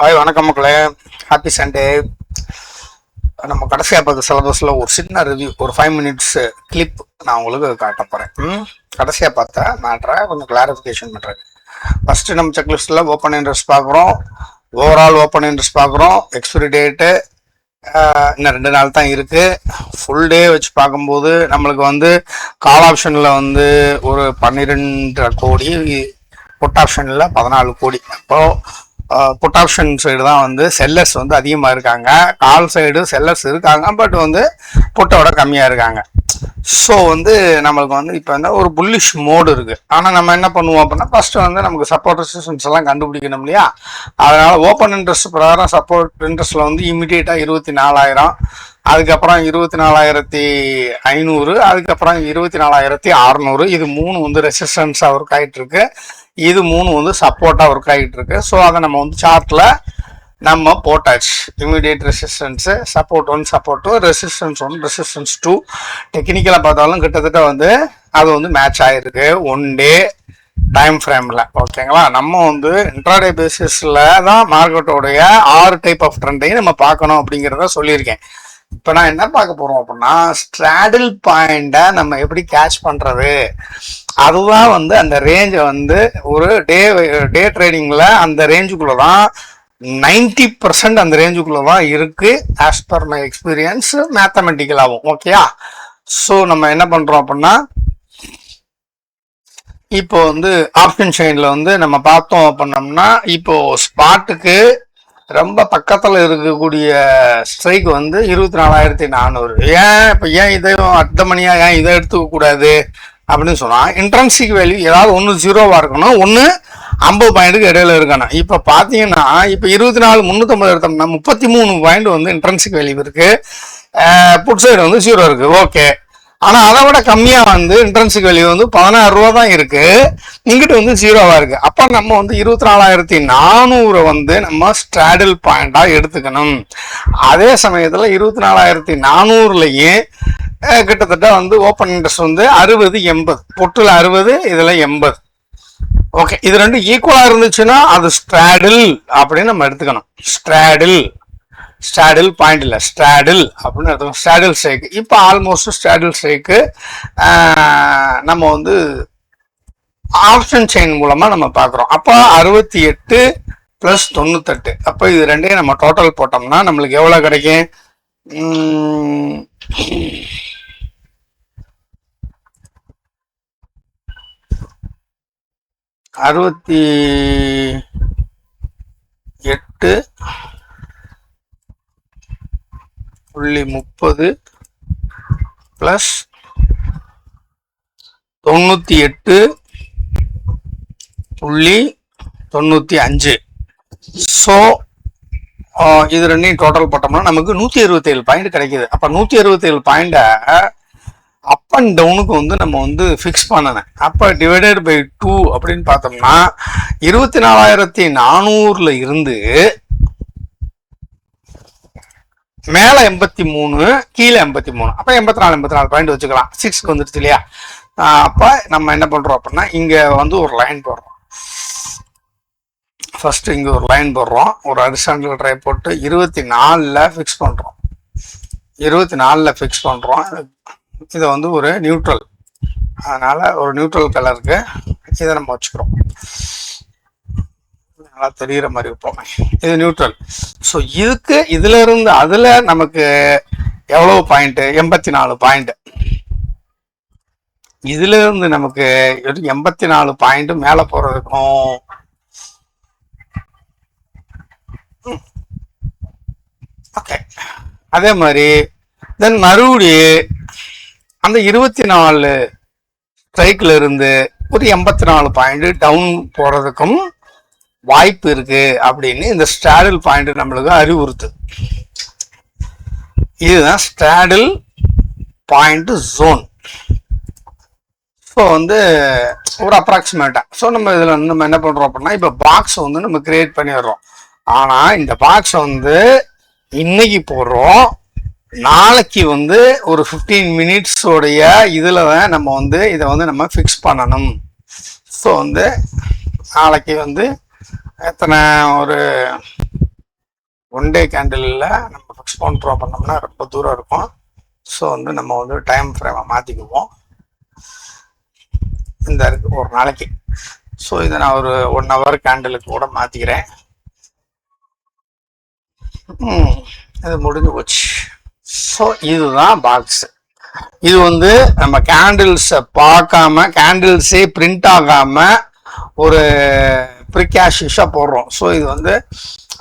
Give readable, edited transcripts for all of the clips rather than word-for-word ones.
Hi வணக்கம் மக்களே. Happy Sunday. நம்ம கடைசியாக பார்த்த சிலபஸில் ஒரு சின்ன ரிவ்யூ, ஒரு 5 மினிட்ஸ் கிளிப் நான் உங்களுக்கு காட்ட போகிறேன். கடைசியாக பார்த்த மேட்ரை கொஞ்சம் கிளாரிஃபிகேஷன் பண்ணுறேன். ஃபஸ்ட்டு நம்ம செக்லிஸ்ட்டில் ஓப்பன் இன்ட்ரெஸ்ட் பார்க்குறோம், ஓவரால் ஓப்பன் இன்ட்ரெஸ்ட் பார்க்குறோம். எக்ஸ்பிரி டேட்டு இன்னும் 2 நாள் தான் இருக்குது. ஃபுல் டே வச்சு பார்க்கும்போது நம்மளுக்கு கால் ஆப்ஷனில் ஒரு 12.5 கோடி, புட் ஆப்ஷனில் 14 கோடி. அப்போது புட் ஆப்ஷன் சைடு தான் செல்லர்ஸ் அதிகமாக இருக்காங்க. கால் சைடு செல்லர்ஸ் இருக்காங்க, பட் புட்டோட கம்மியாக இருக்காங்க. ஸோ நம்மளுக்கு இப்போ ஒரு புல்லிஷ் மோடு இருக்குது. ஆனால் நம்ம என்ன பண்ணுவோம் அப்படின்னா, ஃபஸ்ட்டு நமக்கு சப்போர்ட் ரெசிஸ்டன்ஸ் எல்லாம் கண்டுபிடிக்கணும் இல்லையா? அதனால் ஓப்பன் இன்ட்ரெஸ்ட் பிரகாரம் சப்போர்ட் இன்ட்ரெஸ்ட்டில் இமீடியட்டாக 24,000, அதுக்கப்புறம் 24,500, அதுக்கப்புறம் 24,600. இது 3 ரெசிஸ்டன்ஸாக ஒர்க் ஆகிட்டு இருக்கு. இது 3 சப்போர்ட்டாக ஒர்க் ஆகிட்டு இருக்கு. ஸோ அதை நம்ம சார்ட்டில் நம்ம போட்டாச்சு. Immediate resistance, support 1, support 2, resistance 1, resistance 2. டெக்னிக்கலாக பார்த்தாலும் கிட்டத்தட்ட அது மேட்ச் ஆகிருக்கு 1 டே டைம் ஃப்ரேமில். ஓகேங்களா? நம்ம இன்ட்ராடே பேசிஸில் தான் மார்க்கெட்டோடைய 6 டைப் ஆஃப் ட்ரெண்டையும் நம்ம பார்க்கணும் அப்படிங்கிறத சொல்லியிருக்கேன். இப்போ நான் என்ன பார்க்க போகிறோம் அப்படின்னா, ஸ்ட்ராடில் பாயிண்டை நம்ம எப்படி கேட்ச் பண்ணுறது, அதுதான் அந்த ரேஞ்சை ஒரு டே ட்ரேடிங்கில் அந்த ரேஞ்சுக்குள்ளே தான் 90% அந்த ரேஞ்சுக்குள்ளே தான் இருக்குது, ஆஸ் பர் மை எக்ஸ்பீரியன்ஸ், மேத்தமெட்டிக்கலாகவும். ஓகேயா? ஸோ நம்ம என்ன பண்ணுறோம் அப்படின்னா, இப்போ ஆப்ஷன் செயினில் நம்ம பார்த்தோம் அப்படின்னோம்னா, இப்போ ஸ்பாட்டுக்கு ரொம்ப பக்கத்தில் இருக்கக்கூடிய ஸ்ட்ரைக் 24,400. ஏன் இதையும் அடுத்த மணியாக ஏன் இதை எடுத்துக்க கூடாது அப்படின்னு சொன்னால், இன்ட்ரன்சிக் வேல்யூ ஏதாவது ஒன்று 0வாக இருக்கணும், ஒன்று 50 பாயிண்ட்டுக்கு இடையில இருக்கணும். இப்போ பார்த்தீங்கன்னா, இப்போ 24,350 எடுத்தோம்னா 33 பாயிண்ட் இன்ட்ரன்சிக் வேல்யூ இருக்குது, புட் சைடு 0 இருக்குது. ஓகே, ஆனால் அதை விட கம்மியாக இன்ட்ரன்சிக் வேல்யூ 16 ரூபா தான் இருக்குது, இங்கிட்டு 0வாக இருக்குது. அப்போ நம்ம 24,400 நம்ம ஸ்ட்ராடில் பாயிண்டாக எடுத்துக்கணும். அதே சமயத்தில் 24,400லையே கிட்டத்தட்ட ஓப்பன் இன்ட்ரெஸ்ட் 60, 80, பொட்டில் 60, இதில் 80. ஓகே, இது ரெண்டும் ஈக்குவலாக இருந்துச்சுன்னா அது ஸ்ட்ராடில் அப்படின்னு நம்ம எடுத்துக்கணும். ஸ்ட்ராடில் பாயிண்ட் இல்லை, ஸ்ட்ராடில் அப்படின்னு எடுத்துக்கணும். ஸ்ட்ராடில் ஸ்ட்ரைக்கு இப்போ ஆல்மோஸ்ட் ஸ்ட்ராடில் ஸ்ட்ரைக்கு நம்ம ஆப்ஷன் செயின் மூலமாக நம்ம பார்க்குறோம். அப்போ 68 + 98. அப்போ இது ரெண்டையும் நம்ம டோட்டல் போட்டோம்னா நம்மளுக்கு எவ்வளோ கிடைக்கும்? 68.30 + 98.95. ஸோ இது ரெண்டையும் டோட்டல் போட்டோம்னா நமக்கு 167 பாயிண்ட் கிடைக்குது. அப்போ 167 பாயிண்டை அப் அண்ட் டவுனுக்கு நம்ம ஃபிக்ஸ் பண்ணணும். அப்போ டிவைடட் பை 2 அப்படின்னு பார்த்தோம்னா 24,400 இருந்து மேலே 83, கீழே 83, அப்போ 84 பாயிண்ட் வச்சுக்கலாம். 6க்கு வந்துடுச்சு இல்லையா? அப்போ நம்ம என்ன பண்ணுறோம் அப்படின்னா, இங்கே ஒரு லைன் போடுறோம். ஃபர்ஸ்ட் இங்கே ஒரு லைன் போடுறோம், ஒரு ஹரிசாண்டல் ட்ரை போட்டு 24ல் ஃபிக்ஸ் பண்ணுறோம். 24ல் ஃபிக்ஸ் பண்ணுறோம். இதை ஒரு நியூட்ரல், அதனால் ஒரு நியூட்ரல் கலருக்கு இதை நம்ம வச்சுக்கிறோம். நல்லா தெரிகிற மாதிரி வைப்போம், இது நியூட்ரல். ஸோ இதுல இருந்து அதில் நமக்கு எவ்வளோ பாயிண்ட்டு? 84 பாயிண்ட். இதுல இருந்து நமக்கு 84 பாயிண்ட் மேலே போகிறதுக்கும் ஓகே. அதே மாதிரி தென் மறுபடியும் அந்த 24 ஸ்ட்ரைக்கில் இருந்து ஒரு 84 பாயிண்ட் டவுன் போகிறதுக்கும் வாய்ப்பு இருக்கு அப்படின்னு இந்த ஸ்ட்ராடில் பாயிண்ட் நம்மளுக்கு அறிவுறுத்து. இதுதான் ஸ்ட்ராடில் பாயிண்ட் ஜோன். ஸோ ஒரு அப்ராக்சிமேட்டா. ஸோ நம்ம இதில் நம்ம என்ன பண்ணுறோம் அப்படின்னா, இப்போ பாக்ஸ் நம்ம கிரியேட் பண்ணிடுறோம். ஆனால் இந்த பாக்ஸ் இன்னைக்கு போடுறோம், நாளைக்கு ஒரு 15 மினிட்ஸோடைய இதில் தான் நம்ம இதை நம்ம ஃபிக்ஸ் பண்ணணும். ஸோ நாளைக்கு எத்தனை ஒரு ஒன் டே கேண்டிலில் நம்ம ஃபிக்ஸ் பண்ணுறோம் பண்ணோம்னா ரொம்ப தூரம் இருக்கும். ஸோ வந்து நம்ம வந்து டைம் ஃப்ரேமை மாற்றிக்குவோம். இந்த இருக்கு ஒரு நாளைக்கு. ஸோ இதை நான் ஒரு 1 hour கேண்டிலுக்கு கூட மாற்றிக்கிறேன். இது முடிஞ்சு போச்சு. ஸோ இதுதான் பாக்ஸ். இது வந்து நம்ம கேண்டில்ஸை பார்க்காம, கேண்டில்ஸே பிரிண்ட் ஆகாம ஒரு ப்ரிகாஷியஸாக போடுறோம். ஸோ இது வந்து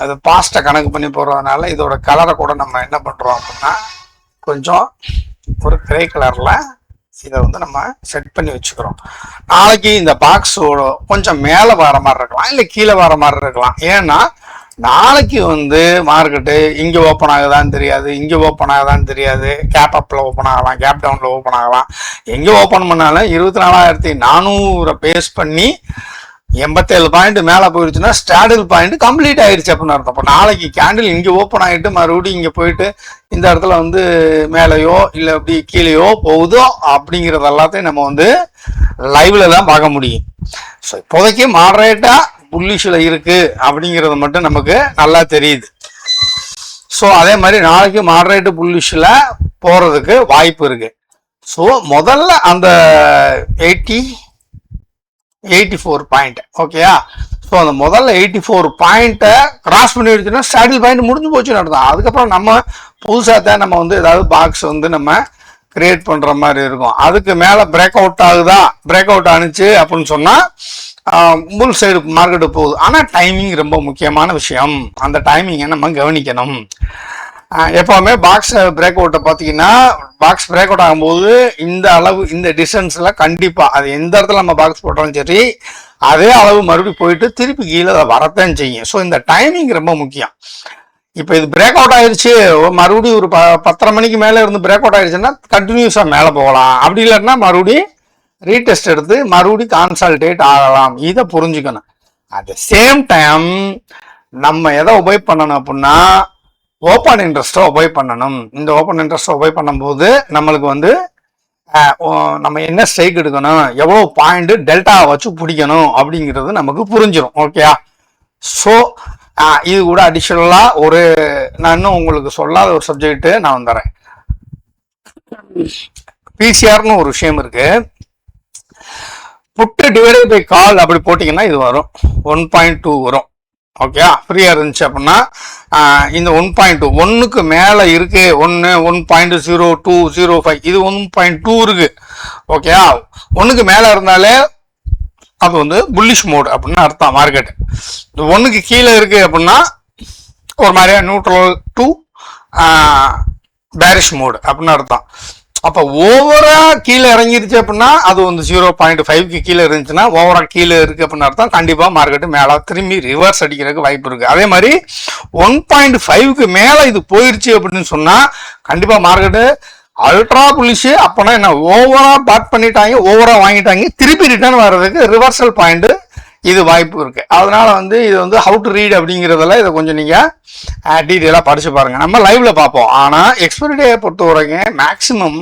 அது பாஸ்ட்டை கணக்கு பண்ணி போடுறதுனால இதோட கலரை கூட நம்ம என்ன பண்ணுறோம் அப்படின்னா கொஞ்சம் ஒரு கிரே கலரில் இதை வந்து நம்ம செட் பண்ணி வச்சுக்கிறோம். நாளைக்கு இந்த பாக்ஸோட கொஞ்சம் மேலே வர மாதிரி இருக்கலாம், இல்லை கீழே வர மாதிரி இருக்கலாம். ஏன்னா நாளைக்கு வந்து மார்க்கெட்டு இங்கே ஓப்பன் ஆகுதான்னு தெரியாது, இங்கே ஓப்பன் ஆகுதான்னு தெரியாது, கேப் அப்பில் ஓப்பன் ஆகலாம், கேப் டவுனில் ஓப்பன் ஆகலாம். எங்கே ஓப்பன் பண்ணாலும் 24,400 பேஸ் பண்ணி 87 பாயிண்ட் மேலே போயிடுச்சுன்னா ஸ்டாடில் பாயிண்ட் கம்ப்ளீட் ஆயிடுச்சு அப்படின்னு அர்த்தம். அப்போ நாளைக்கு கேண்டில் இங்கே ஓப்பன் ஆகிட்டு மறுபடியும் இங்கே போயிட்டு இந்த இடத்துல வந்து மேலேயோ இல்லை அப்படி கீழேயோ போகுதோ அப்படிங்கிறது எல்லாத்தையும் நம்ம வந்து லைவ்ல தான் பார்க்க முடியும். ஸோ இப்போதைக்கு மாடரேட்டா புல்லிஷில் இருக்கு அப்படிங்கிறது மட்டும் நமக்கு நல்லா தெரியுது. ஸோ அதே மாதிரி நாளைக்கு மாடரேட்டு புல்லிஷில் போகிறதுக்கு வாய்ப்பு இருக்கு. ஸோ முதல்ல அந்த 84 பாயிண்ட் ஓகேயா. ஸோ அந்த முதல்ல 84 பாயிண்ட்டை கிராஸ் பண்ணிடுச்சுன்னா சேடில் பாயிண்ட் முடிஞ்சு போச்சுன்னு அர்த்தம். அதுக்கப்புறம் நம்ம புதுசாக தான் நம்ம வந்து ஏதாவது பாக்ஸ் வந்து நம்ம கிரியேட் பண்ணுற மாதிரி இருக்கும். அதுக்கு மேலே பிரேக் அவுட் ஆகுதா, பிரேக் அவுட் ஆனிச்சு அப்படின்னு சொன்னால் புல் சைடு மார்க்கெட்டு போகுது. ஆனால் டைமிங் ரொம்ப முக்கியமான விஷயம். அந்த டைமிங்கை நம்ம கவனிக்கணும். எப்போவுமே பாக்ஸ் பிரேக் அவுட்டை பார்த்தீங்கன்னா பாக்ஸ் பிரேக் அவுட் ஆகும்போது இந்த அளவு இந்த டிஸ்டன்ஸில் கண்டிப்பாக அது எந்த இடத்துல நம்ம பாக்ஸ் போட்டாலும் சரி அதே அளவு மறுபடியும் போயிட்டு திருப்பி கீழே அதை வரத்தான் செய்யும். ஸோ இந்த டைமிங் ரொம்ப முக்கியம். இப்போ இது பிரேக் அவுட் ஆயிடுச்சு, மறுபடியும் ஒரு 10:30 மணிக்கு மேலே இருந்து பிரேக் அவுட் ஆயிடுச்சுன்னா கண்டினியூஸாக மேலே போகலாம். அப்படி இல்லைன்னா மறுபடியும் ரீடெஸ்ட் எடுத்து மறுபடியும் கான்சல்டேட் ஆகலாம். இதை புரிஞ்சுக்கணும். அட் த சேம் டைம் நம்ம எதை ஒபே பண்ணணும் அப்படின்னா ஓப்பன் இன்ட்ரெஸ்ட்டை ஒபே பண்ணணும். இந்த ஓப்பன் இன்ட்ரெஸ்ட்டை ஒபே பண்ணும்போது நம்மளுக்கு வந்து நம்ம என்ன ஸ்ட்ரைக் எடுக்கணும், எவ்வளோ பாயிண்ட் டெல்டா வச்சு பிடிக்கணும் அப்படிங்கிறது நமக்கு புரிஞ்சிடும். ஓகேயா. ஸோ இது கூட அடிஷனலாக ஒரு நான் இன்னும் உங்களுக்கு சொல்லாத ஒரு சப்ஜெக்ட் நான் வந்துடுறேன். பிசிஆர்னு ஒரு விஷயம் இருக்கு. புட்டு டிவைடட் பை கால் அப்படி போட்டிங்கன்னா இது வரும் 1.2 வரும். ஓகே, ஃப்ரீயாக இருந்துச்சு அப்படின்னா இந்த 1.2 ஒன்றுக்கு மேலே இருக்கு, 1.0205 இது 1.2 இருக்கு. ஓகே, ஒன்றுக்கு மேலே இருந்தாலே அது வந்து புல்லிஷ் மோட் அப்படின்னு அர்த்தம். மார்க்கெட் இது ஒன்றுக்கு கீழே இருக்கு அப்படின்னா ஒரு மாதிரியா நியூட்ரல் டு பேரிஷ் மோட் அப்படின்னு அர்த்தம். அப்போ ஓவரா கீழே இறங்கிருச்சு அப்படின்னா அது வந்து 0.5க்கு கீழே இருந்துச்சுன்னா ஓவரா கீழே இருக்கு அப்படின்னு அர்த்தம். கண்டிப்பா மார்க்கெட்டு மேலே திரும்பி ரிவர்ஸ் அடிக்கிறதுக்கு வாய்ப்பு இருக்கு. அதே மாதிரி 1.5க்கு மேலே இது போயிருச்சு அப்படின்னு சொன்னா கண்டிப்பா மார்க்கெட்டு அல்ட்ரா புலிஷ். அப்போனா என்ன, ஓவரா பாட் பண்ணிட்டாங்க, ஓவரா வாங்கிட்டாங்க, திருப்பி ரிட்டர்ன் வர்றதுக்கு ரிவர்சல் பாயிண்ட் இது வாய்ப்பு இருக்கு. அதனால வந்து இது வந்து ஹவு டு ரீட் அப்படிங்கிறதுல இதை கொஞ்சம் நீங்க டீட்டெயிலாக படிச்சு பாருங்க. நம்ம லைவ்ல பார்ப்போம். ஆனா எக்ஸ்பைரி டேயை பொறுத்த வரைக்கும் மேக்சிமம்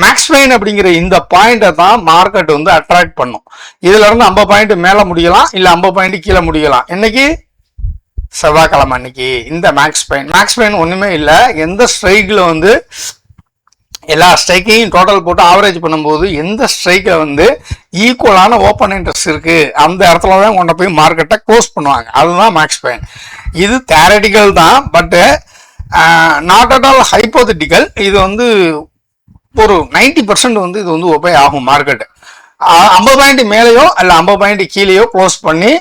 மேக்ஸ் பெயின் அப்படிங்கிற இந்த பாயிண்டை தான் மார்க்கெட் வந்து அட்ராக்ட் பண்ணும். இதுல இருந்து 50 பாயிண்ட் மேல முடியலாம், இல்ல 50 பாயிண்ட் கீழே முடியலாம். இன்னைக்கு செவ்வாய்க்கிழமை அன்னைக்கு இந்த மேக்ஸ் பெயின் ஒண்ணுமே இல்லை. எந்த ஸ்ட்ரைக்ல வந்து எல்லா ஸ்ட்ரைக்கையும் டோட்டல் போட்டு ஆவரேஜ் பண்ணும்போது எந்த ஸ்ட்ரைக்கை வந்து ஈக்குவலான ஓப்பன் இன்ட்ரெஸ்ட் இருக்கு அந்த இடத்துல தான் கொண்டு போய் மார்க்கெட்டை க்ளோஸ் பண்ணுவாங்க. அதுதான் மேக்ஸ் பெயின். இது தியரட்டிக்கல் தான், but not at all hypothetical. இது வந்து ஒரு 90% வந்து இது வந்து ஒபே ஆகும். மார்க்கெட்டு 50 பாயிண்ட் மேலேயோ அல்ல 50 பாயிண்ட் கீழேயோ க்ளோஸ் பண்ணி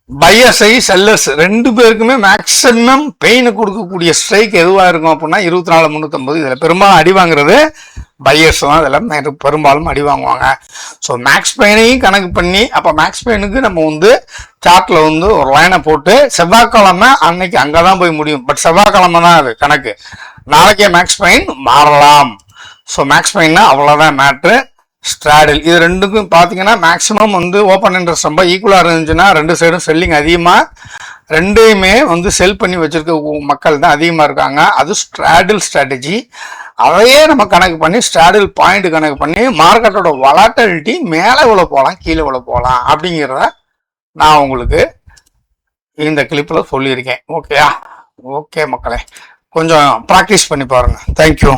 பையர்ஸ் செல்லர்ஸ் ரெண்டு பேருக்குமே மேக்சிமம் பெயின் கொடுக்கக்கூடிய ஸ்ட்ரைக் எதுவாக இருக்கும் அப்படின்னா 24,350. இதில் பெரும்பாலும் அடி வாங்குறது பையர்ஸ் தான். இதில் பெரும்பாலும் அடி வாங்குவாங்க. ஸோ மேக்ஸ் பெயினையும் கணக்கு பண்ணி அப்போ மேக்ஸ் பெயினுக்கு நம்ம வந்து சார்ட்ல வந்து ஒரு லைனை போட்டு செவ்வாய்க்கிழமை அன்னைக்கு அங்கே தான் போய் முடியும். பட் செவ்வாய்க்கிழமை தான் அது கணக்கு. நாளைக்கே மேக்ஸ் பெயின் மாறலாம். ஸோ மேக்ஸ் பெயின்னா அவ்வளோதான் மேட்ரு. ஸ்ட்ராடில் இது ரெண்டுக்கும் பார்த்தீங்கன்னா மேக்ஸிமம் வந்து ஓப்பன் இன்ட்ரெஸ்ட் ரொம்ப ஈக்குவலாக இருந்துச்சுன்னா ரெண்டு சைடும் செல்லிங் அதிகமாக, ரெண்டையுமே வந்து செல் பண்ணி வச்சிருக்க மக்கள் தான் அதிகமாக இருக்காங்க. அது ஸ்ட்ராடில் ஸ்ட்ராட்டஜி. அதையே நம்ம கணக்கு பண்ணி ஸ்ட்ராடில் பாயிண்ட் கணக்கு பண்ணி மார்க்கெட்டோட வொலட்டிலிட்டி மேலே இவ்வளோ போகலாம் கீழே இவ்வளோ போகலாம் அப்படிங்கிறத நான் உங்களுக்கு இந்த கிளிப்பில் சொல்லியிருக்கேன். ஓகேயா? ஓகே மக்களே, கொஞ்சம் ப்ராக்டிஸ் பண்ணி பாருங்கள். தேங்க்யூ.